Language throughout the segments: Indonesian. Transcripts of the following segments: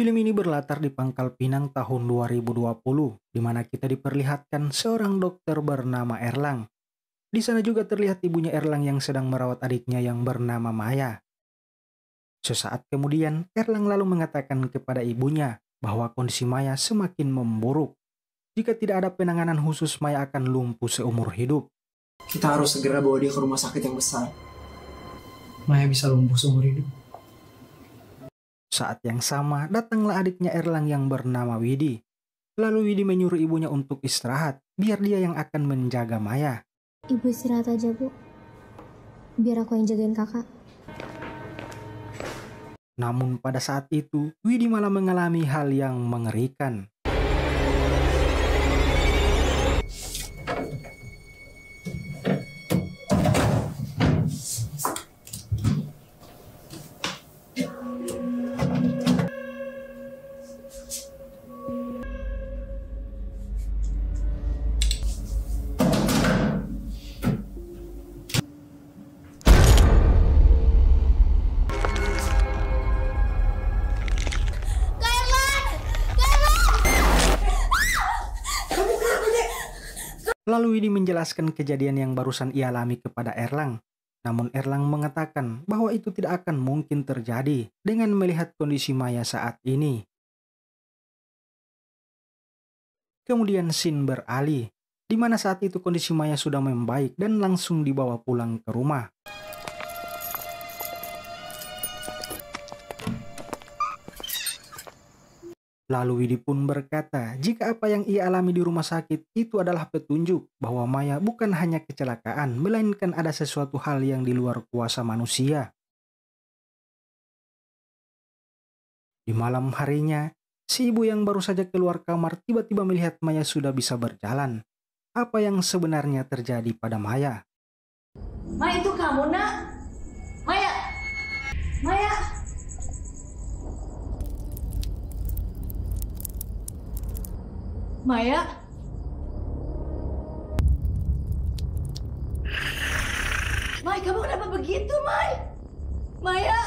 Film ini berlatar di Pangkal Pinang tahun 2020, di mana kita diperlihatkan seorang dokter bernama Erlang. Di sana juga terlihat ibunya Erlang yang sedang merawat adiknya yang bernama Maya. Sesaat kemudian, Erlang lalu mengatakan kepada ibunya bahwa kondisi Maya semakin memburuk. Jika tidak ada penanganan khusus, Maya akan lumpuh seumur hidup. Kita harus segera bawa dia ke rumah sakit yang besar. Maya bisa lumpuh seumur hidup. Saat yang sama, datanglah adiknya Erlang yang bernama Widi. Lalu Widi menyuruh ibunya untuk istirahat, biar dia yang akan menjaga Maya. Ibu istirahat aja, Bu. Biar aku yang jagain kakak. Namun pada saat itu, Widi malah mengalami hal yang mengerikan. Lalu Widi menjelaskan kejadian yang barusan ia alami kepada Erlang. Namun Erlang mengatakan bahwa itu tidak akan mungkin terjadi dengan melihat kondisi Maya saat ini. Kemudian scene beralih, di mana saat itu kondisi Maya sudah membaik dan langsung dibawa pulang ke rumah. Lalu Widi pun berkata, jika apa yang ia alami di rumah sakit itu adalah petunjuk bahwa Maya bukan hanya kecelakaan, melainkan ada sesuatu hal yang di luar kuasa manusia. Di malam harinya, si ibu yang baru saja keluar kamar tiba-tiba melihat Maya sudah bisa berjalan. Apa yang sebenarnya terjadi pada Maya? Maya, itu kamu, Nak? Maya! Maya! Maya? Maya, kamu kenapa begitu, Maya? Maya?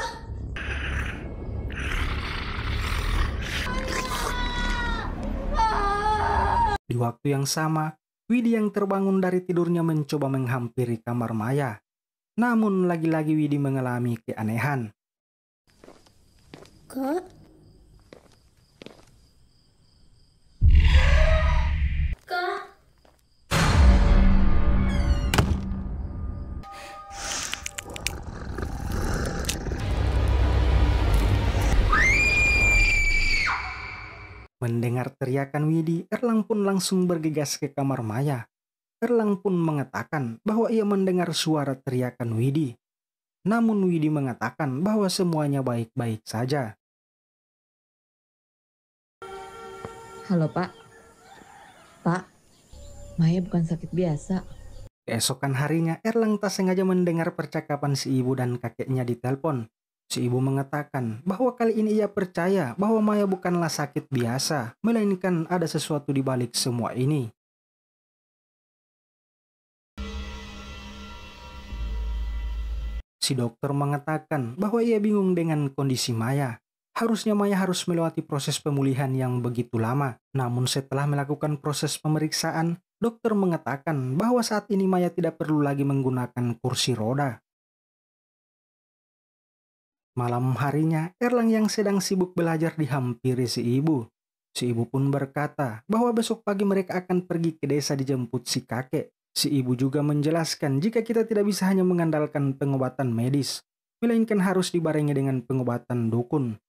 Di waktu yang sama, Widi yang terbangun dari tidurnya mencoba menghampiri kamar Maya. Namun lagi-lagi Widi mengalami keanehan. Kak? Kak? Mendengar teriakan Widi, Erlang pun langsung bergegas ke kamar Maya. Erlang pun mengatakan bahwa ia mendengar suara teriakan Widi. Namun Widi mengatakan bahwa semuanya baik-baik saja. Halo, Pak. Pak, Maya bukan sakit biasa. Keesokan harinya, Erlang tak sengaja mendengar percakapan si ibu dan kakeknya di telepon. Si ibu mengatakan bahwa kali ini ia percaya bahwa Maya bukanlah sakit biasa, melainkan ada sesuatu di balik semua ini. Si dokter mengatakan bahwa ia bingung dengan kondisi Maya. Harusnya Maya harus melewati proses pemulihan yang begitu lama. Namun setelah melakukan proses pemeriksaan, dokter mengatakan bahwa saat ini Maya tidak perlu lagi menggunakan kursi roda. Malam harinya, Erlang yang sedang sibuk belajar dihampiri si ibu. Si ibu pun berkata bahwa besok pagi mereka akan pergi ke desa dijemput si kakek. Si ibu juga menjelaskan jika kita tidak bisa hanya mengandalkan pengobatan medis, melainkan harus dibarengi dengan pengobatan dukun.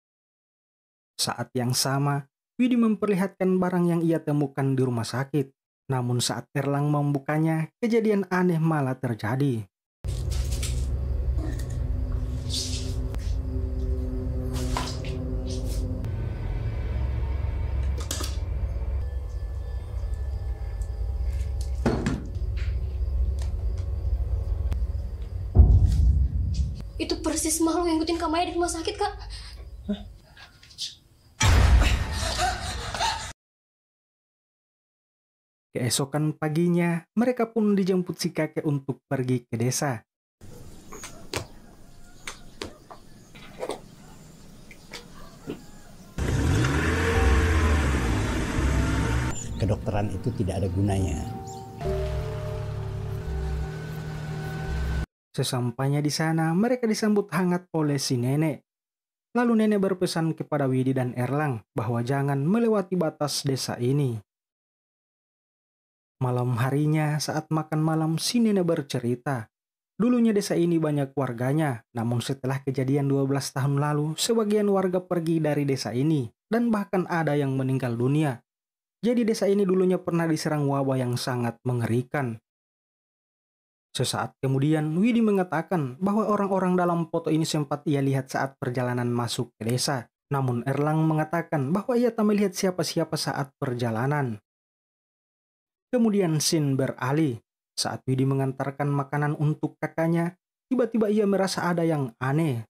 Saat yang sama, Widi memperlihatkan barang yang ia temukan di rumah sakit. Namun saat Erlang membukanya, kejadian aneh malah terjadi. Itu persis makhluk yang ngikutin Kak Maya di rumah sakit, Kak. Keesokan paginya, mereka pun dijemput si kakek untuk pergi ke desa. kedokteran itu tidak ada gunanya. Sesampainya di sana, mereka disambut hangat oleh si nenek. Lalu nenek berpesan kepada Widi dan Erlang bahwa jangan melewati batas desa ini. Malam harinya saat makan malam, si nenek bercerita. Dulunya desa ini banyak warganya, namun setelah kejadian 12 tahun lalu, sebagian warga pergi dari desa ini, dan bahkan ada yang meninggal dunia. Jadi desa ini dulunya pernah diserang wabah yang sangat mengerikan. Sesaat kemudian, Widi mengatakan bahwa orang-orang dalam foto ini sempat ia lihat saat perjalanan masuk ke desa. Namun Erlang mengatakan bahwa ia tak melihat siapa-siapa saat perjalanan. Kemudian scene beralih. Saat Widi mengantarkan makanan untuk kakaknya, tiba-tiba ia merasa ada yang aneh.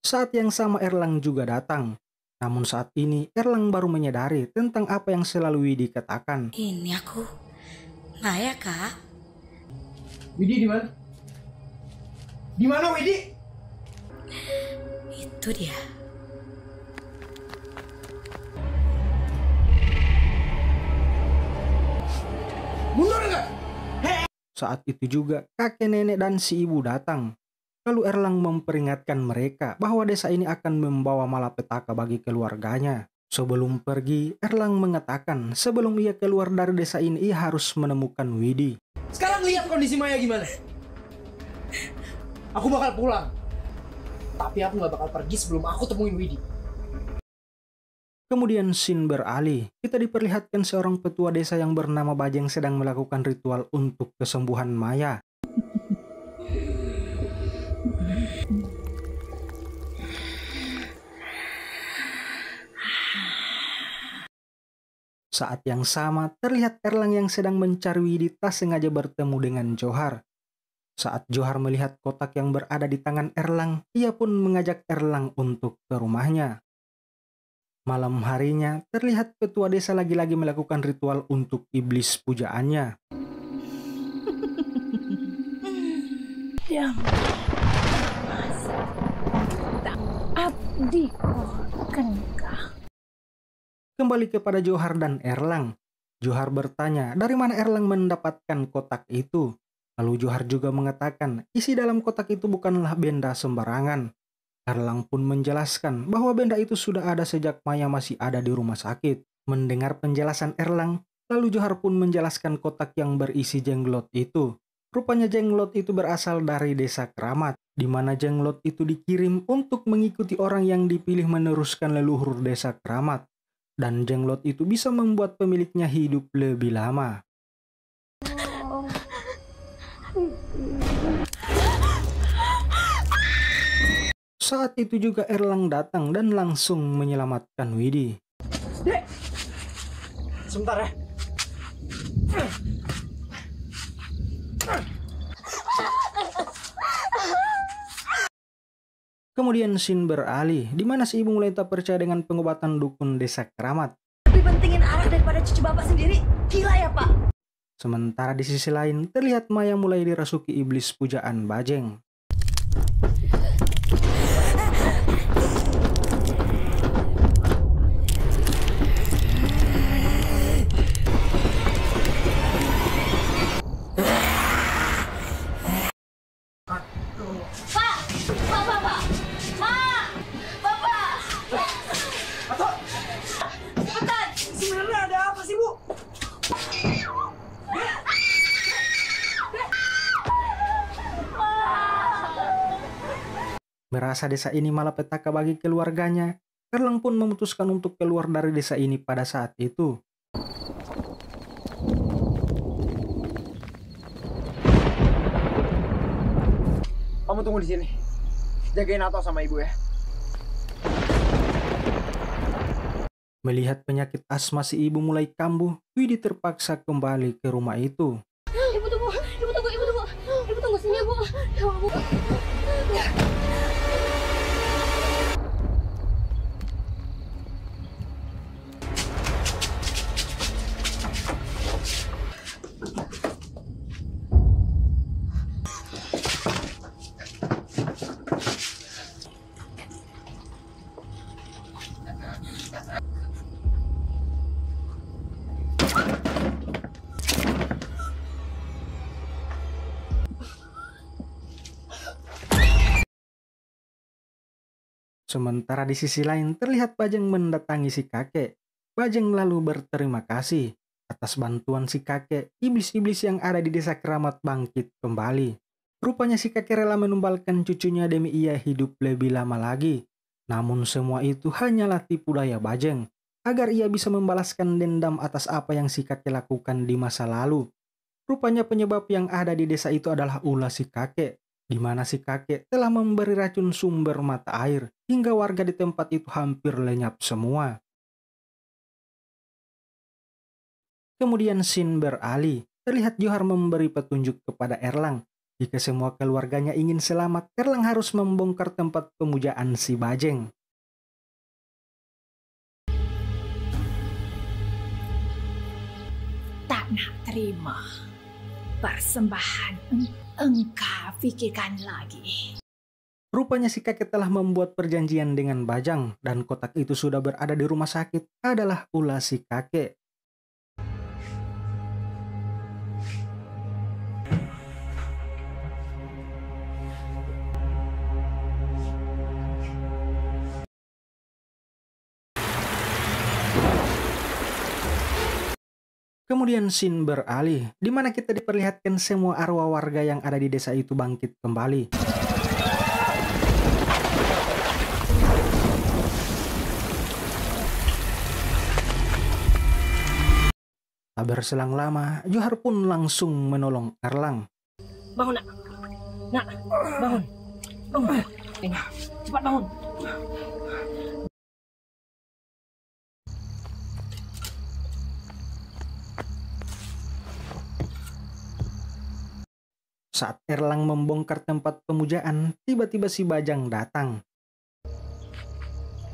Saat yang sama Erlang juga datang. Namun saat ini Erlang baru menyadari tentang apa yang selalu Widi katakan. Ini aku. Maya, Kak. Widi di mana? Di mana Widi? Itu dia. Mundur enggak? Saat itu juga kakek nenek dan si ibu datang. Lalu Erlang memperingatkan mereka bahwa desa ini akan membawa malapetaka bagi keluarganya. Sebelum pergi, Erlang mengatakan sebelum ia keluar dari desa ini ia harus menemukan Widi. Sekarang lihat kondisi Maya gimana. Aku bakal pulang. Tapi aku gak bakal pergi sebelum aku temuin Widi. Kemudian scene beralih. Kita diperlihatkan seorang petua desa yang bernama Bajeng sedang melakukan ritual untuk kesembuhan Maya. Saat yang sama, terlihat Erlang yang sedang mencari Widi tak sengaja bertemu dengan Johar. Saat Johar melihat kotak yang berada di tangan Erlang, ia pun mengajak Erlang untuk ke rumahnya. Malam harinya, terlihat petua desa lagi-lagi melakukan ritual untuk iblis pujaannya. Abdi kenkah. Kembali kepada Johar dan Erlang. Johar bertanya dari mana Erlang mendapatkan kotak itu. Lalu Johar juga mengatakan isi dalam kotak itu bukanlah benda sembarangan. Erlang pun menjelaskan bahwa benda itu sudah ada sejak Maya masih ada di rumah sakit. Mendengar penjelasan Erlang, lalu Johar pun menjelaskan kotak yang berisi jenglot itu. Rupanya jenglot itu berasal dari desa Keramat, di mana jenglot itu dikirim untuk mengikuti orang yang dipilih meneruskan leluhur desa Keramat. Dan jenglot itu bisa membuat pemiliknya hidup lebih lama. Saat itu juga Erlang datang dan langsung menyelamatkan Widi. Dek! Sebentar ya. Kemudian scene beralih, di mana si ibu mulai tak percaya dengan pengobatan dukun desa Keramat. Lebih pentingin anak daripada cucu bapak sendiri. Gila ya, Pak? Sementara di sisi lain, terlihat Maya mulai dirasuki iblis pujaan Bajeng. Merasa desa ini malapetaka bagi keluarganya, Erlang pun memutuskan untuk keluar dari desa ini pada saat itu. Kamu tunggu di sini. Jagain Ato sama ibu ya. Melihat penyakit asma si ibu mulai kambuh, Widi terpaksa kembali ke rumah itu. Ibu tunggu, ibu tunggu, ibu tunggu. Ibu tunggu sini, Bu. Ya Allah, Bu. Sementara di sisi lain terlihat Bajeng mendatangi si kakek. Bajeng lalu berterima kasih atas bantuan si kakek. Iblis-iblis yang ada di desa keramat bangkit kembali. Rupanya si kakek rela menumbalkan cucunya demi ia hidup lebih lama lagi. Namun semua itu hanyalah tipu daya Bajeng agar ia bisa membalaskan dendam atas apa yang si kakek lakukan di masa lalu. Rupanya penyebab yang ada di desa itu adalah ulah si kakek, di mana si kakek telah memberi racun sumber mata air hingga warga di tempat itu hampir lenyap semua. Kemudian scene beralih, terlihat Johar memberi petunjuk kepada Erlang. Jika semua keluarganya ingin selamat, Erlang harus membongkar tempat pemujaan si Bajeng. Tak nak terima persembahan engkau pikirkan lagi. Rupanya si kakek telah membuat perjanjian dengan Bajang dan kotak itu sudah berada di rumah sakit adalah ulah si kakek. Kemudian scene beralih, di mana kita diperlihatkan semua arwah warga yang ada di desa itu bangkit kembali. Tak berselang lama, Johar pun langsung menolong Erlang. Bangun, nak. Nak, bangun. Bangun. Cepat bangun. Saat Erlang membongkar tempat pemujaan, tiba-tiba si Bajang datang.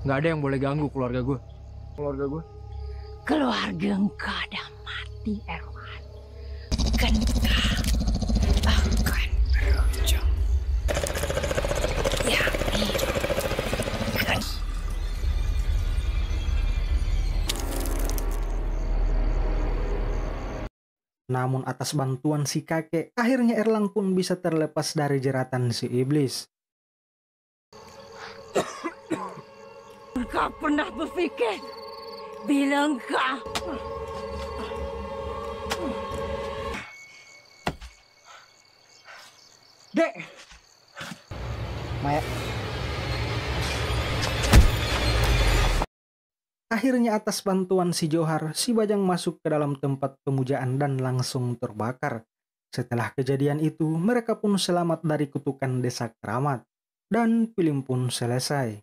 Nggak ada yang boleh ganggu keluarga gue. Keluarga gue. Keluarga engkau dah mati, Erwan. Engkau akan berujung. Ya, Namun atas bantuan si kakek, akhirnya Erlang pun bisa terlepas dari jeratan si iblis. engkau pernah berfikir bila engkau Dek! Maya, Akhirnya atas bantuan si Johar, si Bajang masuk ke dalam tempat pemujaan dan langsung terbakar. Setelah kejadian itu, mereka pun selamat dari kutukan desa keramat. Dan film pun selesai.